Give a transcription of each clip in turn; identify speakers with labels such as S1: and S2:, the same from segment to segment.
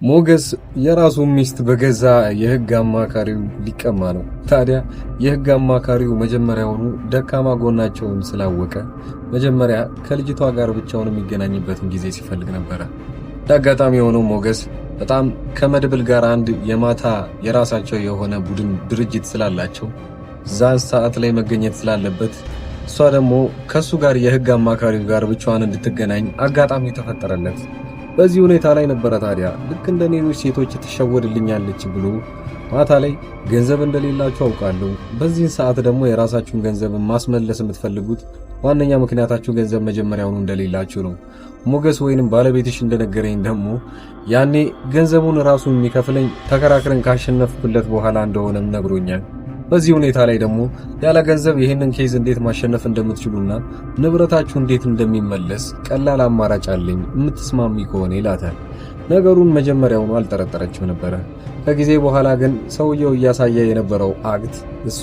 S1: ሞገስ የራሱን ሚስት በገዛ የህግ አማካሪው ሊቀማ ነው። ታዲያ የህግ አማካሪው መጀመሪያውኑ ደካማ ጎናቸውን ስላወቀ መጀመሪያ ከልጅቷ ጋር ብቻውን የሚገናኝበትን ጊዜ ሲፈልግ ነበረ። አጋጣሚ የሆነው ሞገስ በጣም ከመድብል ጋር አንድ የማታ የራሳቸው የሆነ ቡድን ድርጅት ስላላቸው እዛ ሰዓት ላይ መገኘት ስላለበት እሷ ደግሞ ከሱ ጋር የህግ አማካሪው ጋር ብቻዋን እንድትገናኝ አጋጣሚ ተፈጠረለት። በዚህ ሁኔታ ላይ ነበረ ታዲያ ልክ እንደ ሌሎች ሴቶች ትሸወድልኛለች ብሎ ማታ ላይ ገንዘብ እንደሌላችሁ አውቃለሁ፣ በዚህ ሰዓት ደግሞ የራሳችሁን ገንዘብ ማስመለስ የምትፈልጉት ዋነኛ ምክንያታችሁ ገንዘብ መጀመሪያውኑ እንደሌላችሁ ነው። ሞገስ ወይንም ባለቤትሽ እንደነገረኝ ደግሞ ያኔ ገንዘቡን ራሱን የሚከፍለኝ ተከራክረን ካሸነፍኩለት በኋላ እንደሆነም ነግሮኛል። በዚህ ሁኔታ ላይ ደግሞ ያለ ገንዘብ ይሄንን ኬዝ እንዴት ማሸነፍ እንደምትችሉና ንብረታችሁ እንዴት እንደሚመለስ ቀላል አማራጭ አለኝ የምትስማሚ ከሆነ ይላታል። ነገሩን መጀመሪያውኑ አልጠረጠረችም ነበረ። ከጊዜ በኋላ ግን ሰውየው እያሳየ የነበረው አክት እሷ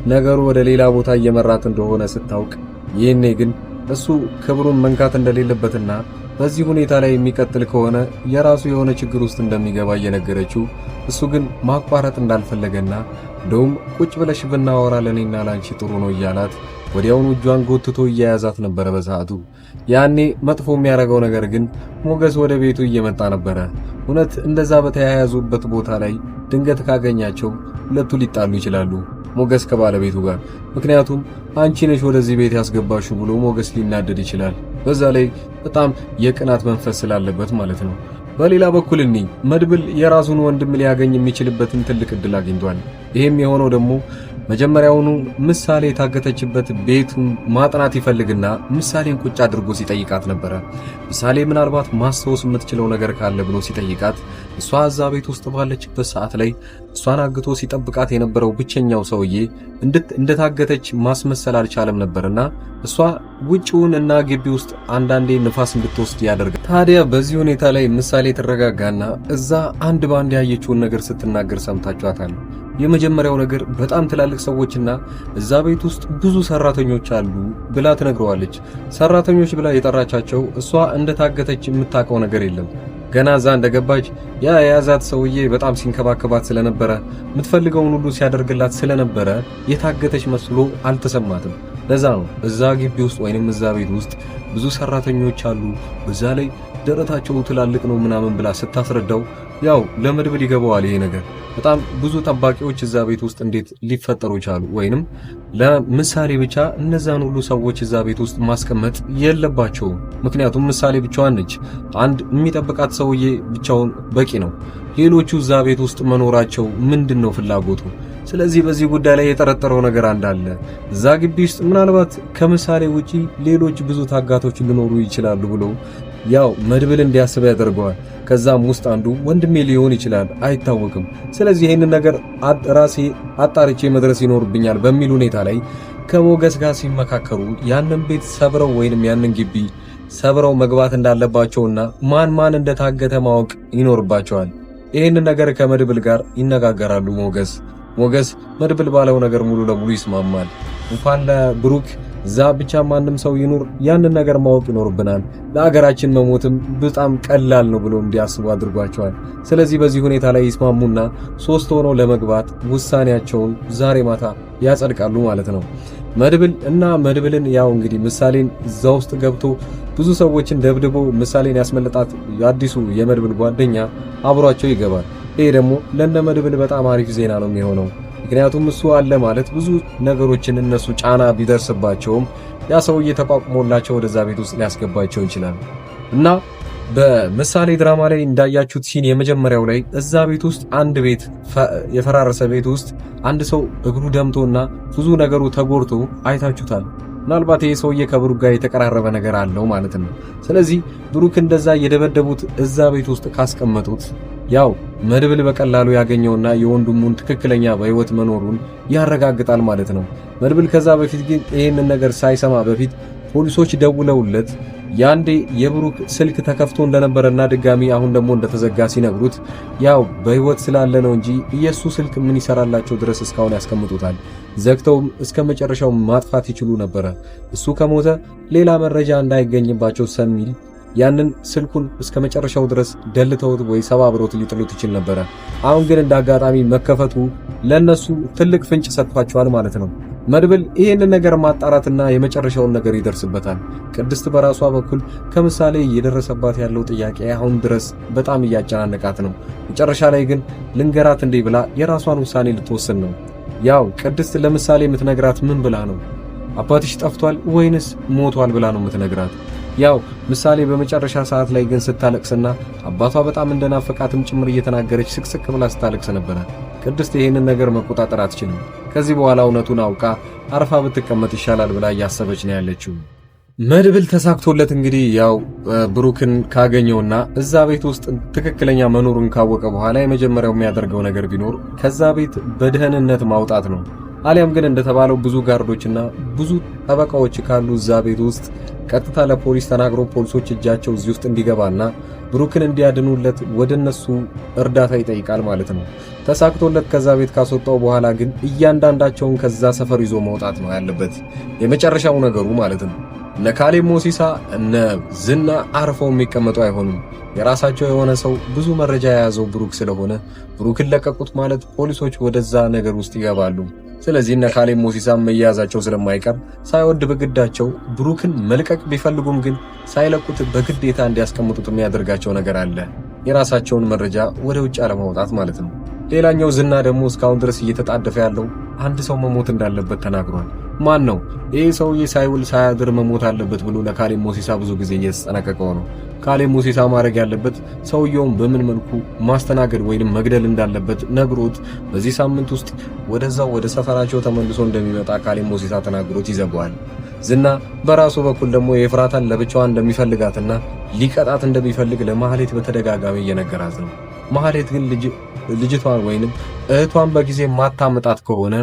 S1: ነገሩ ወደ ሌላ ቦታ እየመራት እንደሆነ ስታውቅ፣ ይህኔ ግን እሱ ክብሩን መንካት እንደሌለበትና በዚህ ሁኔታ ላይ የሚቀጥል ከሆነ የራሱ የሆነ ችግር ውስጥ እንደሚገባ እየነገረችው፣ እሱ ግን ማቋረጥ እንዳልፈለገና እንደውም ቁጭ ብለሽ ብናወራ ለኔና ላንቺ ጥሩ ነው እያላት ወዲያውኑ እጇን ጎትቶ እያያዛት ነበረ በሰዓቱ። ያኔ መጥፎ የሚያደርገው ነገር ግን ሞገስ ወደ ቤቱ እየመጣ ነበረ። እውነት እንደዛ በተያያዙበት ቦታ ላይ ድንገት ካገኛቸው ሁለቱ ሊጣሉ ይችላሉ፣ ሞገስ ከባለቤቱ ጋር። ምክንያቱም አንቺ ነሽ ወደዚህ ቤት ያስገባሽው ብሎ ሞገስ ሊናደድ ይችላል። በዛ ላይ በጣም የቅናት መንፈስ ስላለበት ማለት ነው። በሌላ በኩል መድብል የራሱን ወንድም ሊያገኝ የሚችልበትን ትልቅ እድል አግኝቷል። ይሄም የሆነው ደግሞ መጀመሪያውኑ ምሳሌ የታገተችበት ቤቱን ማጥናት ይፈልግና ምሳሌን ቁጭ አድርጎ ሲጠይቃት ነበረ። ምሳሌ ምናልባት ማስታወስ የምትችለው ነገር ካለ ብሎ ሲጠይቃት እሷ እዛ ቤት ውስጥ ባለችበት ሰዓት ላይ እሷን አግቶ ሲጠብቃት የነበረው ብቸኛው ሰውዬ እንደታገተች ማስመሰል አልቻለም ነበርና እሷ ውጪውን እና ግቢ ውስጥ አንዳንዴ ንፋስ እንድትወስድ ያደርጋል። ታዲያ በዚህ ሁኔታ ላይ ምሳሌ ትረጋጋና እዛ አንድ ባንድ ያየችውን ነገር ስትናገር ሰምታችኋታል። የመጀመሪያው ነገር በጣም ትላልቅ ሰዎችና እዛ ቤት ውስጥ ብዙ ሰራተኞች አሉ ብላ ትነግረዋለች። ሰራተኞች ብላ የጠራቻቸው እሷ እንደታገተች የምታውቀው ነገር የለም። ገና እዛ እንደገባች ያ የያዛት ሰውዬ በጣም ሲንከባከባት ስለነበረ የምትፈልገውን ሁሉ ሲያደርግላት ስለነበረ የታገተች መስሎ አልተሰማትም። ለዛ ነው እዛ ግቢ ውስጥ ወይንም እዛ ቤት ውስጥ ብዙ ሰራተኞች አሉ፣ በዛ ላይ ደረታቸው ትላልቅ ነው ምናምን ብላ ስታስረዳው ያው ለመድብል ይገባዋል ይሄ ነገር። በጣም ብዙ ጠባቂዎች እዛ ቤት ውስጥ እንዴት ሊፈጠሩ ቻሉ? ወይንም ለምሳሌ ብቻ እነዛን ሁሉ ሰዎች እዛ ቤት ውስጥ ማስቀመጥ የለባቸውም። ምክንያቱም ምሳሌ ብቻዋን ነች። አንድ የሚጠብቃት ሰውዬ ብቻውን በቂ ነው። ሌሎቹ እዛ ቤት ውስጥ መኖራቸው ምንድነው ፍላጎቱ? ስለዚህ በዚህ ጉዳይ ላይ የጠረጠረው ነገር እንዳለ እዛ ግቢ ውስጥ ምናልባት ከምሳሌ ውጪ ሌሎች ብዙ ታጋቶች ሊኖሩ ይችላሉ ብሎ ያው መድብል እንዲያስብ ያደርገዋል። ከዛም ውስጥ አንዱ ወንድሜ ሊሆን ይችላል፣ አይታወቅም። ስለዚህ ይሄንን ነገር ራሴ አጣርቼ መድረስ ይኖርብኛል በሚል ሁኔታ ላይ ከሞገስ ጋር ሲመካከሩ ያንን ቤት ሰብረው ወይንም ያንን ግቢ ሰብረው መግባት እንዳለባቸውና ማን እንደታገተ ማወቅ ይኖርባቸዋል። ይሄንን ነገር ከመድብል ጋር ይነጋገራሉ። ሞገስ መድብል ባለው ነገር ሙሉ ለሙሉ ይስማማል። እንኳን ለብሩክ እዛ ብቻ ማንም ሰው ይኑር ያንን ነገር ማወቅ ይኖርብናል፣ ለሀገራችን መሞትም በጣም ቀላል ነው ብሎ እንዲያስቡ አድርጓቸዋል። ስለዚህ በዚህ ሁኔታ ላይ ይስማሙና ሶስት ሆነው ለመግባት ውሳኔያቸውን ዛሬ ማታ ያጸድቃሉ ማለት ነው። መድብልን ያው እንግዲህ ምሳሌን እዛ ውስጥ ገብቶ ብዙ ሰዎችን ደብድቦ ምሳሌን ያስመለጣት አዲሱ የመድብል ጓደኛ አብሯቸው ይገባል። ይሄ ደግሞ ለእነ መድብል በጣም አሪፍ ዜና ነው የሚሆነው። ምክንያቱም እሱ አለ ማለት ብዙ ነገሮችን እነሱ ጫና ቢደርስባቸውም ያ ሰውዬ ተቋቁሞላቸው ወደዛ ቤት ውስጥ ሊያስገባቸው ይችላል። እና በምሳሌ ድራማ ላይ እንዳያችሁት ሲን የመጀመሪያው ላይ እዛ ቤት ውስጥ አንድ ቤት የፈራረሰ ቤት ውስጥ አንድ ሰው እግሩ ደምቶና ብዙ ነገሩ ተጎድቶ አይታችሁታል። ምናልባት ይሄ ሰውዬ ከብሩክ ጋር የተቀራረበ ነገር አለው ማለት ነው። ስለዚህ ብሩክ እንደዛ የደበደቡት እዛ ቤት ውስጥ ካስቀመጡት ያው መድብል በቀላሉ ያገኘውና የወንድሙን ትክክለኛ በህይወት መኖሩን ያረጋግጣል ማለት ነው። መድብል ከዛ በፊት ግን ይሄንን ነገር ሳይሰማ በፊት ፖሊሶች ደውለውለት ያንዴ የብሩክ ስልክ ተከፍቶ እንደነበረና ድጋሚ አሁን ደግሞ እንደተዘጋ ሲነግሩት ያው በህይወት ስላለ ነው እንጂ ኢየሱ ስልክ ምን ይሰራላቸው ድረስ እስካሁን ያስቀምጡታል። ዘግተውም እስከ መጨረሻው ማጥፋት ይችሉ ነበር። እሱ ከሞተ ሌላ መረጃ እንዳይገኝባቸው ሰሚል ያንን ስልኩን እስከመጨረሻው ድረስ ደልተውት ወይ ሰባብሮት ሊጥሉት ይችል ነበር። አሁን ግን እንዳጋጣሚ መከፈቱ ለነሱ ትልቅ ፍንጭ ሰጥቷቸዋል ማለት ነው። መድብል ይሄንን ነገር ማጣራትና የመጨረሻውን ነገር ይደርስበታል። ቅድስት በራሷ በኩል ከምሳሌ እየደረሰባት ያለው ጥያቄ አሁን ድረስ በጣም እያጨናነቃት ነው። መጨረሻ ላይ ግን ልንገራት እንዴ ብላ የራሷን ውሳኔ ልትወስን ነው። ያው ቅድስት ለምሳሌ የምትነግራት ምን ብላ ነው? አባትሽ ጠፍቷል ወይንስ ሞቷል ብላ ነው የምትነግራት። ያው ምሳሌ በመጨረሻ ሰዓት ላይ ግን ስታለቅስና አባቷ በጣም እንደናፈቃትም ጭምር እየተናገረች ስቅስቅ ብላ ስታለቅስ ነበር። ቅድስት ይሄንን ነገር መቆጣጠር አትችልም። ከዚህ በኋላ እውነቱን አውቃ አርፋ ብትቀመጥ ይሻላል ብላ እያሰበች ነው ያለችው። መድብል ተሳክቶለት እንግዲህ ያው ብሩክን ካገኘውና እዛ ቤት ውስጥ ትክክለኛ መኖሩን ካወቀ በኋላ የመጀመሪያው የሚያደርገው ነገር ቢኖር ከዛ ቤት በደህንነት ማውጣት ነው። አሊያም ግን እንደተባለው ብዙ ጋርዶችና ብዙ ጠበቃዎች ካሉ እዛ ቤት ውስጥ ቀጥታ ለፖሊስ ተናግሮ ፖሊሶች እጃቸው እዚህ ውስጥ እንዲገባና ብሩክን እንዲያድኑለት ወደነሱ እርዳታ ይጠይቃል ማለት ነው። ተሳክቶለት ከዛ ቤት ካስወጣው በኋላ ግን እያንዳንዳቸውን ከዛ ሰፈር ይዞ መውጣት ነው ያለበት፣ የመጨረሻው ነገሩ ማለት ነው። እነ ካሌብ ሞሲሳ እነ ዝና አርፈው የሚቀመጡ አይሆኑም። የራሳቸው የሆነ ሰው ብዙ መረጃ የያዘው ብሩክ ስለሆነ ብሩክን ለቀቁት ማለት ፖሊሶች ወደዛ ነገር ውስጥ ይገባሉ። ስለዚህ እነ ካሌብ ሞሲሳም መያዛቸው ስለማይቀር ሳይወድ በግዳቸው ብሩክን መልቀቅ ቢፈልጉም ግን ሳይለቁት በግዴታ እንዲያስቀምጡት የሚያደርጋቸው ነገር አለ። የራሳቸውን መረጃ ወደ ውጭ አለማውጣት ማለት ነው። ሌላኛው ዝና ደግሞ እስካሁን ድረስ እየተጣደፈ ያለው አንድ ሰው መሞት እንዳለበት ተናግሯል። ማን ነው? ይሄ ሰውዬ ሳይውል ሳያድር መሞት አለበት ብሎ ለካሌብ ሞሲሳ ብዙ ጊዜ እየተጠነቀቀው ነው። ካሌብ ሞሲሳ ማድረግ ያለበት ሰውየውን በምን መልኩ ማስተናገድ ወይንም መግደል እንዳለበት ነግሮት በዚህ ሳምንት ውስጥ ወደዛው ወደ ሰፈራቸው ተመልሶ እንደሚመጣ ካሌብ ሞሲሳ ተናግሮት ይዘጋዋል። ዝና በራሱ በኩል ደግሞ የኤፍራታን ለብቻዋ እንደሚፈልጋትና ሊቀጣት እንደሚፈልግ ለማህሌት በተደጋጋሚ እየነገራት ነው። ማህሌት ግን ልጅቷን ወይንም እህቷን በጊዜ ማታመጣት ከሆነ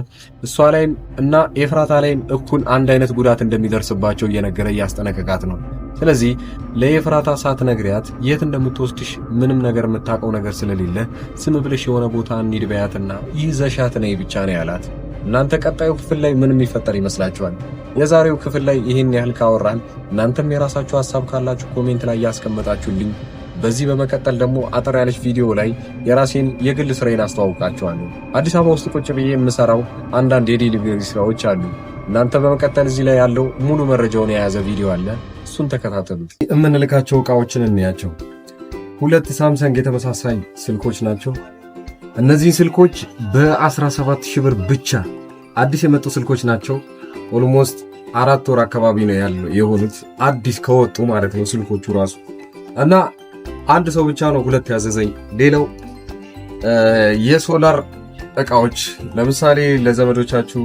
S1: እሷ ላይም እና ኤፍራታ ላይም እኩል አንድ አይነት ጉዳት እንደሚደርስባቸው እየነገረ እያስጠነቀቃት ነው። ስለዚህ ለኤፍራታ ሳትነግሪያት የት እንደምትወስድሽ ምንም ነገር የምታውቀው ነገር ስለሌለ ስም ብለሽ የሆነ ቦታ እንሂድ በያትና ይዘሻት ነይ ብቻ ነው ያላት። እናንተ ቀጣዩ ክፍል ላይ ምን የሚፈጠር ይመስላችኋል? የዛሬው ክፍል ላይ ይህን ያህል ካወራን እናንተም የራሳችሁ ሐሳብ ካላችሁ ኮሜንት ላይ ያስቀመጣችሁልኝ። በዚህ በመቀጠል ደግሞ አጠር ያለች ቪዲዮ ላይ የራሴን የግል ስራዬን አስተዋውቃችኋለሁ። አዲስ አበባ ውስጥ ቁጭ ብዬ የምሰራው አንዳንድ የዴሊቨሪ ስራዎች አሉ። እናንተ በመቀጠል እዚህ ላይ ያለው ሙሉ መረጃውን የያዘ ቪዲዮ አለ፣ እሱን ተከታተሉት። የምንልካቸው እቃዎችን እንያቸው። 2 ሳምሰንግ የተመሳሳይ ስልኮች ናቸው። እነዚህ ስልኮች በ17000 ብር ብቻ አዲስ የመጡ ስልኮች ናቸው። ኦልሞስት 4 ወር አካባቢ ነው ያለው የሆኑት አዲስ ከወጡ ማለት ነው ስልኮቹ ራሱ እና አንድ ሰው ብቻ ነው 2 ያዘዘኝ። ሌላው የሶላር እቃዎች ለምሳሌ ለዘመዶቻችሁ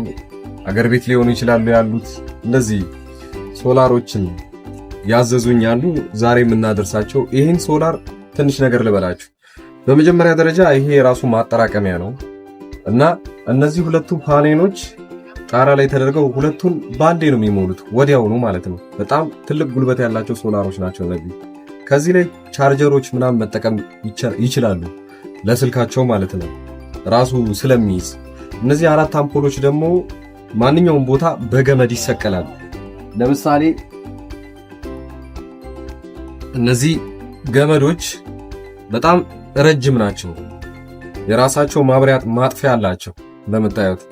S1: አገር ቤት ሊሆኑ ይችላሉ ያሉት እንደዚህ ሶላሮችን ያዘዙኝ አሉ። ዛሬ የምናደርሳቸው ይህን ሶላር ትንሽ ነገር ልበላችሁ። በመጀመሪያ ደረጃ ይሄ የራሱ ማጠራቀሚያ ነው እና እነዚህ ሁለቱ ፓኔሎች ጣራ ላይ ተደርገው ሁለቱን ባንዴ ነው የሚሞሉት ወዲያውኑ ማለት ነው። በጣም ትልቅ ጉልበት ያላቸው ሶላሮች ናቸው እነዚህ። ከዚህ ላይ ቻርጀሮች ምናምን መጠቀም ይችላሉ ለስልካቸው ማለት ነው ራሱ ስለሚይዝ። እነዚህ 4 አምፖሎች ደግሞ ማንኛውም ቦታ በገመድ ይሰቀላሉ። ለምሳሌ እነዚህ ገመዶች በጣም ረጅም ናቸው። የራሳቸው ማብሪያ ማጥፊያ አላቸው እንደምታዩት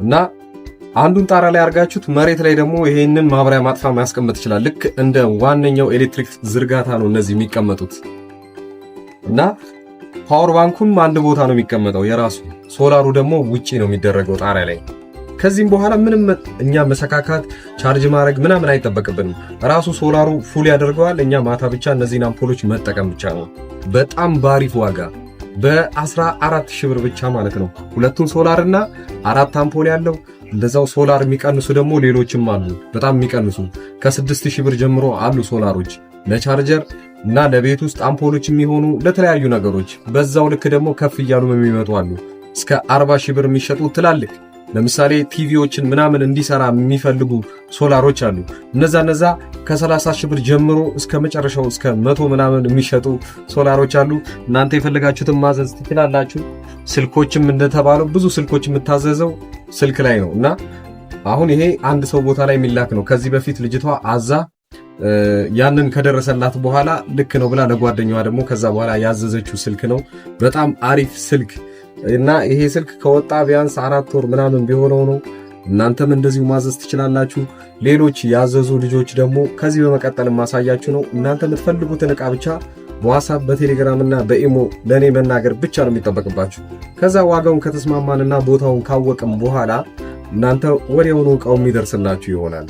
S1: እና አንዱን ጣራ ላይ አርጋችሁት መሬት ላይ ደግሞ ይሄንን ማብሪያ ማጥፋ ማስቀመጥ ይችላል። ልክ እንደ ዋነኛው ኤሌክትሪክ ዝርጋታ ነው እነዚህ የሚቀመጡት እና ፓወር ባንኩም አንድ ቦታ ነው የሚቀመጠው የራሱ። ሶላሩ ደግሞ ውጪ ነው የሚደረገው ጣሪያ ላይ። ከዚህም በኋላ ምንም እኛ መሰካካት ቻርጅ ማድረግ ምናምን አይጠበቅብንም። ራሱ ሶላሩ ፉል ያደርገዋል። እኛ ማታ ብቻ እነዚህን አምፖሎች መጠቀም ብቻ ነው። በጣም ባሪፍ ዋጋ በ14000 ብር ብቻ ማለት ነው። ሁለቱን ሶላርና 4 አምፖል ያለው እንደዛው ሶላር የሚቀንሱ ደግሞ ሌሎችም አሉ። በጣም የሚቀንሱ ከ6000 ብር ጀምሮ አሉ ሶላሮች ለቻርጀር እና ለቤት ውስጥ አምፖሎች የሚሆኑ ለተለያዩ ነገሮች። በዛው ልክ ደግሞ ከፍ እያሉ የሚመጡ አሉ። እስከ 40000 ብር የሚሸጡ ትላልቅ ለምሳሌ ቲቪዎችን ምናምን እንዲሰራ የሚፈልጉ ሶላሮች አሉ። እነዛ ከ30000 ብር ጀምሮ እስከ መጨረሻው እስከ 100 ምናምን የሚሸጡ ሶላሮች አሉ። እናንተ የፈለጋችሁትን ማዘዝ ትችላላችሁ። ስልኮችም እንደተባለው ብዙ ስልኮች የምታዘዘው ስልክ ላይ ነው እና አሁን ይሄ አንድ ሰው ቦታ ላይ የሚላክ ነው። ከዚህ በፊት ልጅቷ አዛ ያንን ከደረሰላት በኋላ ልክ ነው ብላ ለጓደኛዋ ደግሞ ከዛ በኋላ ያዘዘችው ስልክ ነው። በጣም አሪፍ ስልክ እና ይሄ ስልክ ከወጣ ቢያንስ 4 ወር ምናምን ቢሆነው ነው። እናንተም እንደዚሁ ማዘዝ ትችላላችሁ። ሌሎች ያዘዙ ልጆች ደግሞ ከዚህ በመቀጠል ማሳያችሁ ነው። እናንተ የምትፈልጉትን ዕቃ ብቻ በዋትስአፕ በቴሌግራም እና በኢሞ ለኔ መናገር ብቻ ነው የሚጠበቅባችሁ። ከዛ ዋጋውን ከተስማማንና ቦታውን ካወቅም በኋላ እናንተ ወዲያውኑ ዕቃው የሚደርስላችሁ ይሆናል።